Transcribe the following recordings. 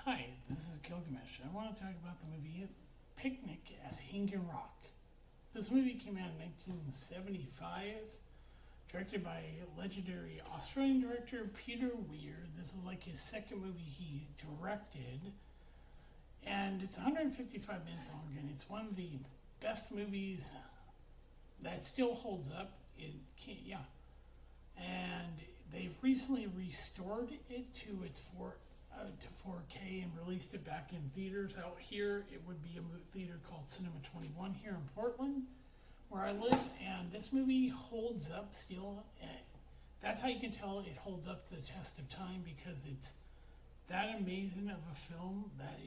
Hi, this is Gilgamesh. I want to talk about the movie Picnic at Hanging Rock. This movie came out in 1975, directed by legendary Australian director Peter Weir. This is like his second movie he directed, and it's 155 minutes long, and it's one of the best movies that still holds up. And they've recently restored it to its 4K and released it back in theaters. Out here, it would be a theater called Cinema 21 here in Portland, where I live, and this movie holds up still. That's how you can tell it holds up to the test of time, because it's that amazing of a film that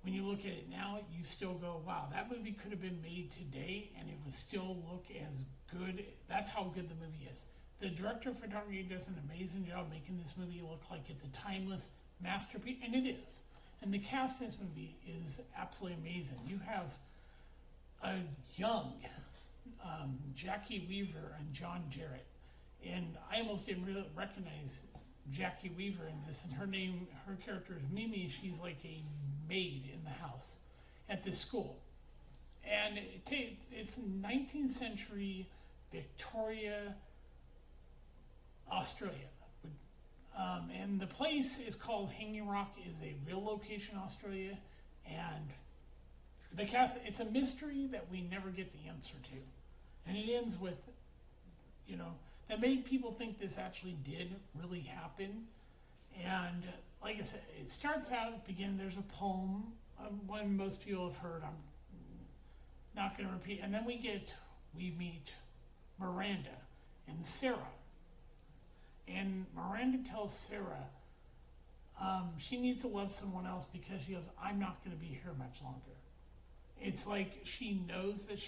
when you look at it now, you still go, wow, that movie could have been made today and it would still look as good. That's how good the movie is. The director of photography does an amazing job making this movie look like it's a timeless masterpiece, and it is. And the cast in this movie is absolutely amazing. You have a young Jackie Weaver and John Jarrett, and I almost didn't really recognize Jackie Weaver in this. And her character is Mimi. She's like a maid in the house at this school, and it's 19th century Victoria, Australia. And the place is called Hanging Rock, is a real location in Australia, and the cast, it's a mystery that we never get the answer to. And it ends with, that made people think this actually did really happen. And like I said, it starts out at the beginning, there's a poem, one most people have heard, I'm not going to repeat. And then we meet Miranda and Sarah. And Miranda tells Sarah she needs to love someone else, because she goes, I'm not going to be here much longer. It's like she knows that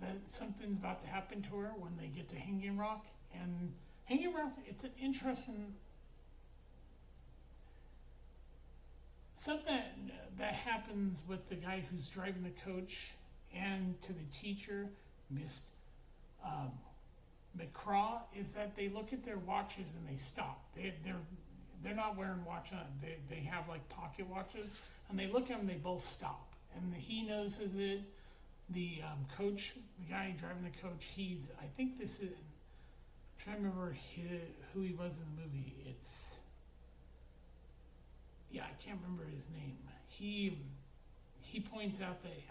that something's about to happen to her when they get to Hanging Rock. And Hanging Rock, it's an interesting something that happens with the guy who's driving the coach and to the teacher, Miss McCraw, is that they look at their watches and they stop. They're not wearing watch on. They have like pocket watches, and they look at them. They both stop, and he notices it. The coach, the guy driving the coach, I think this is. I'm trying to remember who he was in the movie. I can't remember his name. He points out that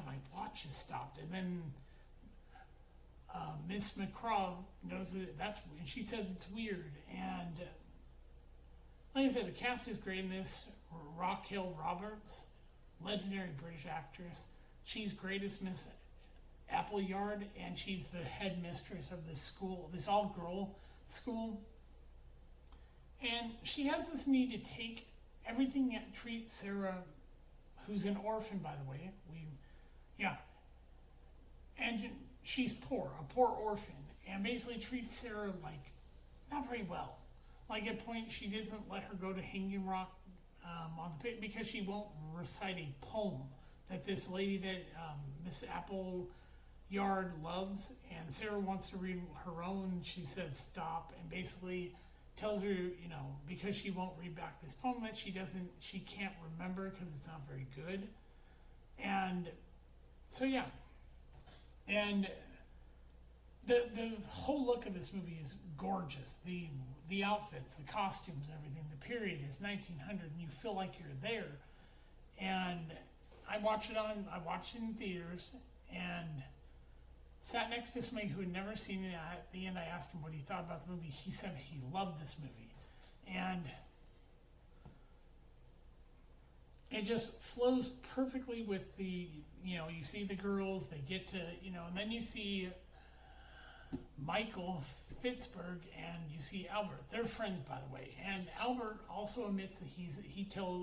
my watch has stopped, and then Miss McCraw knows that and she says it's weird. And like I said, the cast is great in this. Raquel Roberts, legendary British actress. She's great as Miss Appleyard, and she's the headmistress of this school, this all-girl school. And she has this need to take everything and treat Sarah, who's an orphan, by the way. And she's poor, a poor orphan, and basically treats Sarah like not very well. Like at point, she doesn't let her go to Hanging Rock because she won't recite a poem that this lady that Miss Appleyard loves, and Sarah wants to read her own. She said stop, and basically tells her, because she won't read back this poem that she can't remember because it's not very good. And so and the whole look of this movie is gorgeous. The outfits, the costumes, everything. The period is 1900, and you feel like you're there. And I watched it in theaters, and sat next to somebody who had never seen it. At the end, I asked him what he thought about the movie. He said he loved this movie, and it just flows perfectly with the, you see the girls, they get to, and then you see Michael Fitzberg and you see Albert. They're friends, by the way. And Albert also admits that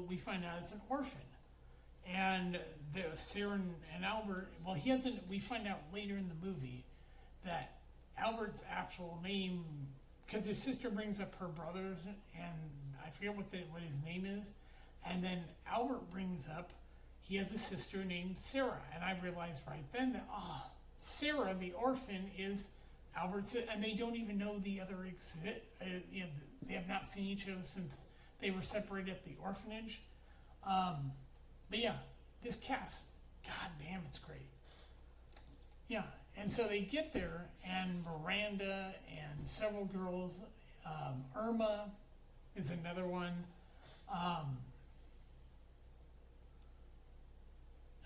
we find out it's an orphan. And Sarah and Albert, we find out later in the movie that Albert's actual name, because his sister brings up her brothers, and I forget what his name is, and then Albert brings up he has a sister named Sarah, and I realized right then that Sarah, the orphan, is Albert's, and they don't even know the other exist. They have not seen each other since They were separated at the orphanage. But yeah, this cast, god damn, it's great. Yeah, and so they get there, and Miranda and several girls, Irma is another one,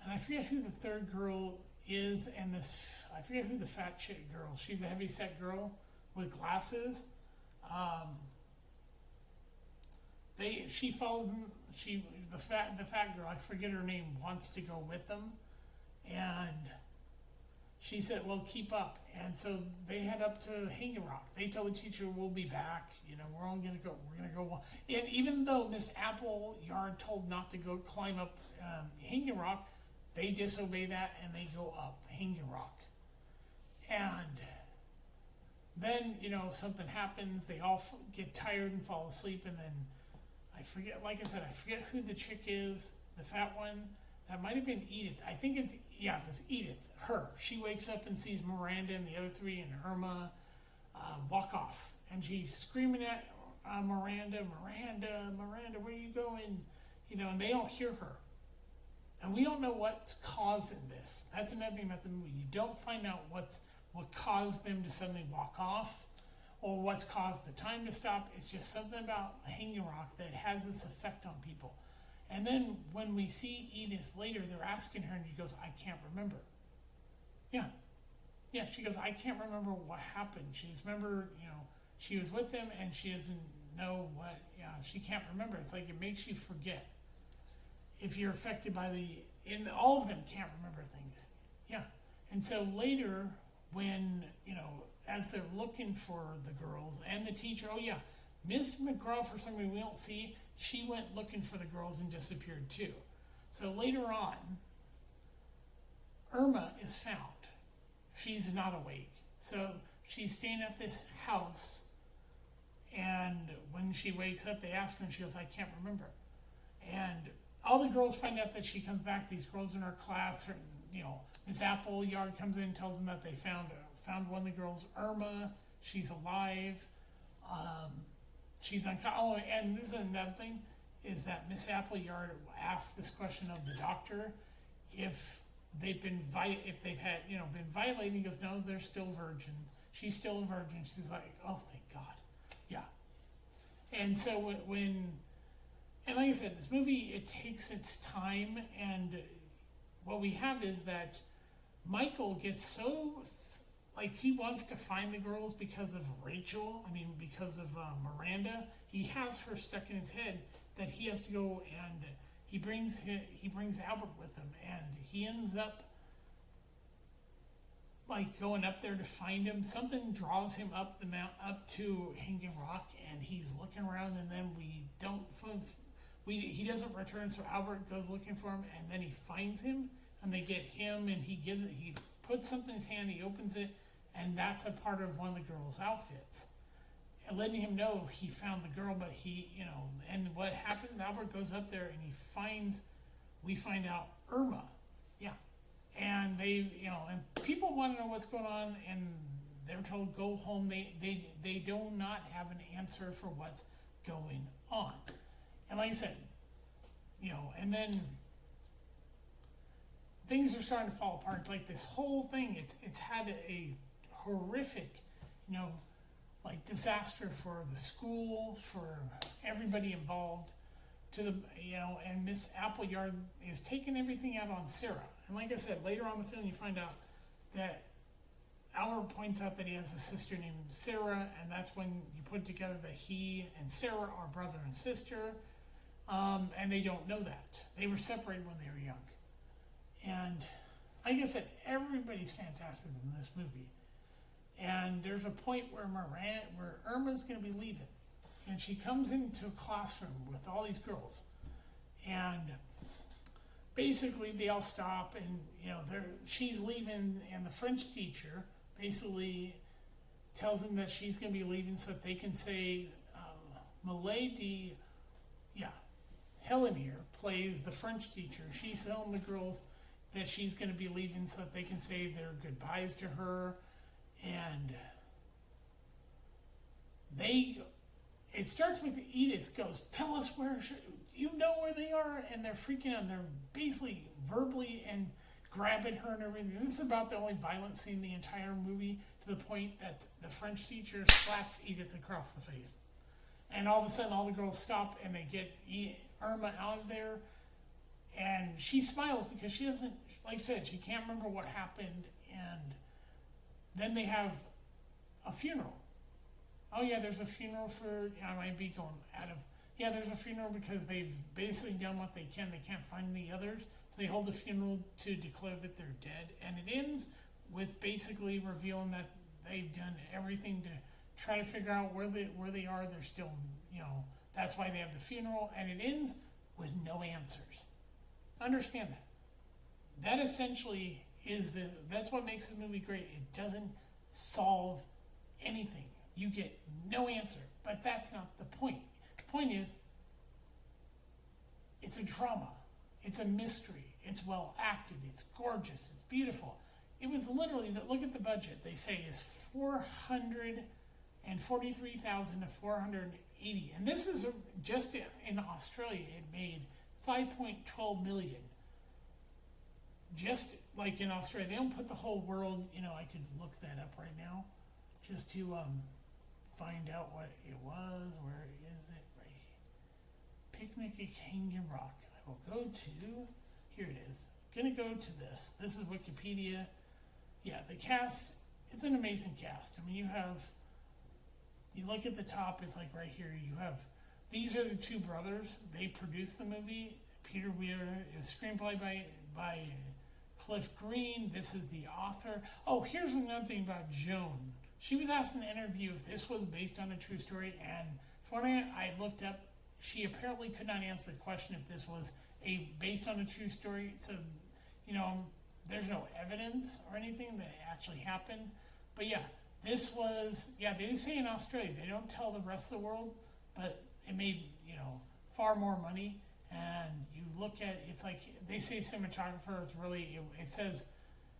and I forget who the third girl is, and I forget who the fat chick girl. She's a heavy-set girl with glasses. She follows them. The fat girl, I forget her name, wants to go with them, and she said, "Well, keep up." And so they head up to Hanging Rock. They tell the teacher, "We'll be back. We're all gonna go. We're gonna go." And even though Miss Appleyard told not to go climb up Hanging Rock, they disobey that and they go up Hanging Rock. And then something happens. They all get tired and fall asleep, and then I forget. Like I said, I forget who the chick is. The fat one. That might have been Edith. I think it was Edith. Her. She wakes up and sees Miranda and the other three and Irma walk off. And she's screaming at Miranda, where are you going? And they don't hear her. And we don't know what's causing this. That's another thing about the movie. You don't find out what caused them to suddenly walk off or what's caused the time to stop. It's just something about Hanging Rock that has this effect on people. And then when we see Edith later, they're asking her, and she goes, "I can't remember." Yeah, she goes, "I can't remember what happened." She just remember, she was with them, and she doesn't know what. She can't remember. It's like it makes you forget if you're affected by and all of them can't remember things. Yeah, and so later when as they're looking for the girls and the teacher, Miss McGraw, for some reason we don't see, she went looking for the girls and disappeared too. So later on, Irma is found. She's not awake. So she's staying at this house, and when she wakes up, they ask her, and she goes, "I can't remember." And all the girls find out that she comes back. These girls in her class, Miss Appleyard comes in and tells them that they found one of the girls, Irma. She's alive. She's unconscious. Oh, and this is another thing, is that Miss Appleyard asked this question of the doctor if they've been been violated. He goes, "No, they're still virgins." She's still a virgin. She's like, "Oh, thank God." Yeah. And so and like I said, this movie, it takes its time, and what we have is that Michael gets so he wants to find the girls because of Rachel. Because of Miranda. He has her stuck in his head that he has to go, and he brings Albert with him, and he ends up going up there to find him. Something draws him up the mount, up to Hanging Rock, and he's looking around, and then he doesn't return, so Albert goes looking for him, and then he finds him, and they get him, and he puts something in his hand, he opens it, and that's a part of one of the girl's outfits, and letting him know he found the girl. But and what happens, Albert goes up there, and we find out Irma. Yeah. And and people want to know what's going on, and they're told go home. They do not have an answer for what's going on. And like I said, and then things are starting to fall apart. It's like this whole thing, it's had a horrific, disaster for the school, for everybody involved, and Miss Appleyard is taking everything out on Sarah. And like I said, later on in the film, you find out that Albert points out that he has a sister named Sarah, and that's when you put together that he and Sarah are brother and sister, and they don't know that. They were separated when they were young. And like I said, everybody's fantastic in this movie. And there's a point where Irma's going to be leaving, and she comes into a classroom with all these girls, and basically they all stop, and she's leaving, and the French teacher basically tells them that she's going to be leaving so that they can say, Milady, Helen here plays the French teacher. She's telling the girls that she's going to be leaving so that they can say their goodbyes to her, and it starts with Edith goes, tell us you know where they are, and they're freaking out. And they're basically verbally and grabbing her and everything. This is about the only violent scene in the entire movie, to the point that the French teacher slaps Edith across the face. And all of a sudden, all the girls stop and they get Irma out of there. And she smiles because she doesn't, like I said, she can't remember what happened. And then they have a funeral. Oh yeah, there's a funeral for, I might be going out of, yeah, there's a funeral because they've basically done what they can. They can't find the others. So they hold a funeral to declare that they're dead. And it ends with basically revealing that they've done everything to try to figure out where they are. They're still, that's why they have the funeral. And it ends with no answers. Understand that. That essentially that's what makes the movie great. It doesn't solve anything. You get no answer. But that's not the point. The point is, it's a drama. It's a mystery. It's well acted. It's gorgeous. It's beautiful. It was literally, look at the budget. They say is $443,000 to $480,000, and this is just in Australia. It made $5.12 million. Just like in Australia, they don't put the whole world. I could look that up right now, just to find out what it was. Where is it? Right. Picnic at Kangen Rock. I will go to. Here it is. I'm gonna go to this. This is Wikipedia. Yeah, the cast. It's an amazing cast. I mean, you look at the top. It's like right here. You have. These are the two brothers. They produced the movie. Peter Weir. It was screenplay by Cliff Green. This is the author. Oh, here's another thing about Joan. She was asked in an interview if this was based on a true story, and for I looked up. She apparently could not answer the question if this was based on a true story. So, there's no evidence or anything that actually happened. But yeah, this was, they say in Australia, they don't tell the rest of the world, but it made, far more money. And you look at, it's like, they say cinematographer, it's really, it says,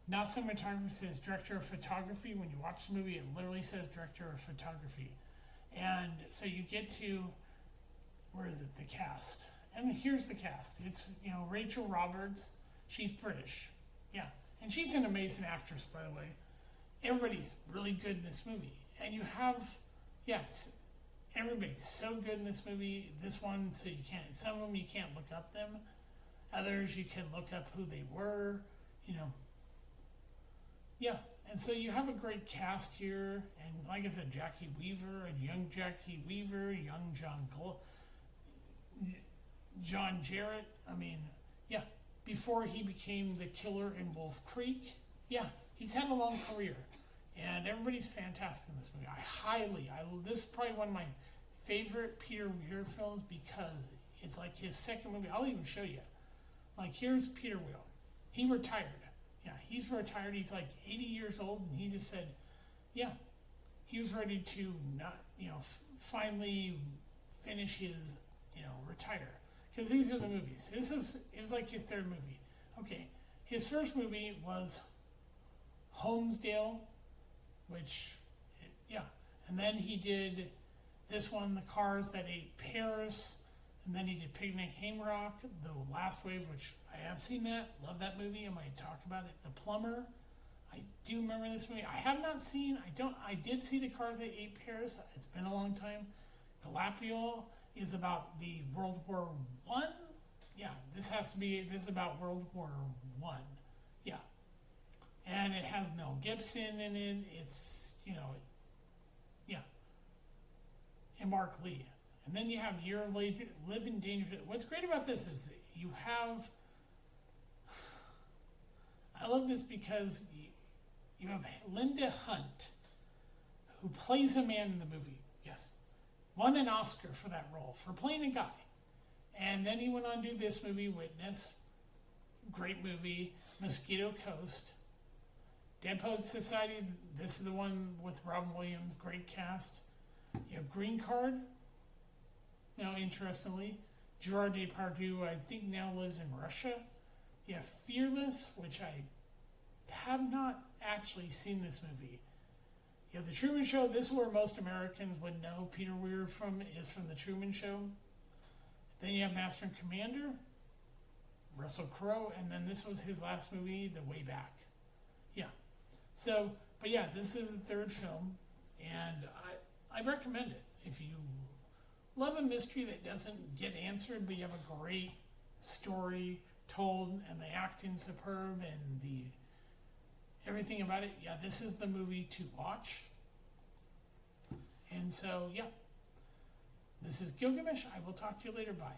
not cinematographer, it says director of photography. When you watch the movie, it literally says director of photography. And so you get to, where is it, the cast. And here's the cast. It's, Rachel Roberts. She's British. Yeah. And she's an amazing actress, by the way. Everybody's really good in this movie. And you have, yes, everybody's so good in this movie. This one, so you can't, some of them you can't look up them. Others you can look up who they were, Yeah. And so you have a great cast here. And like I said, Jackie Weaver, and young Jackie Weaver, young John Jarrett. I mean, yeah, before he became the killer in Wolf Creek. Yeah, he's had a long career. And everybody's fantastic in this movie. This is probably one of my favorite Peter Weir films because it's like his second movie. I'll even show you. Like, here's Peter Weir. He retired. Yeah, he's retired. He's like 80 years old, and he just said, yeah, he was ready to not, finally finish his, retire. Because these are the movies. It was like his third movie. Okay, his first movie was Homesdale, which, and then he did this one, The Cars That Ate Paris, and then he did Picnic at Kangen Rock, The Last Wave, which I have seen that, love that movie, I might talk about it. The Plumber, I do remember this movie. I have not seen, I did see The Cars That Ate Paris, it's been a long time. Galapagos is about the World War One. Yeah, this is about World War One. Yeah. And it has Mel Gibson in it. It's, yeah. And Mark Lee. And then you have Year of Living Dangerously. What's great about this is you have, I love this because you have Linda Hunt, who plays a man in the movie. Yes. Won an Oscar for that role, for playing a guy. And then he went on to do this movie, Witness. Great movie. Mosquito Coast. Dead Poets Society, this is the one with Robin Williams, great cast. You have Green Card. Interestingly, Gerard Depardieu, I think now lives in Russia. You have Fearless, which I have not actually seen this movie. You have The Truman Show. This is where most Americans would know Peter Weir is from The Truman Show. Then you have Master and Commander, Russell Crowe, and then this was his last movie, The Way Back. Yeah. So, but yeah, this is his third film, and I recommend it. If you love a mystery that doesn't get answered, but you have a great story told, and the acting superb, and the everything about it, yeah, this is the movie to watch. And so, yeah, this is Gilgamesh. I will talk to you later. Bye.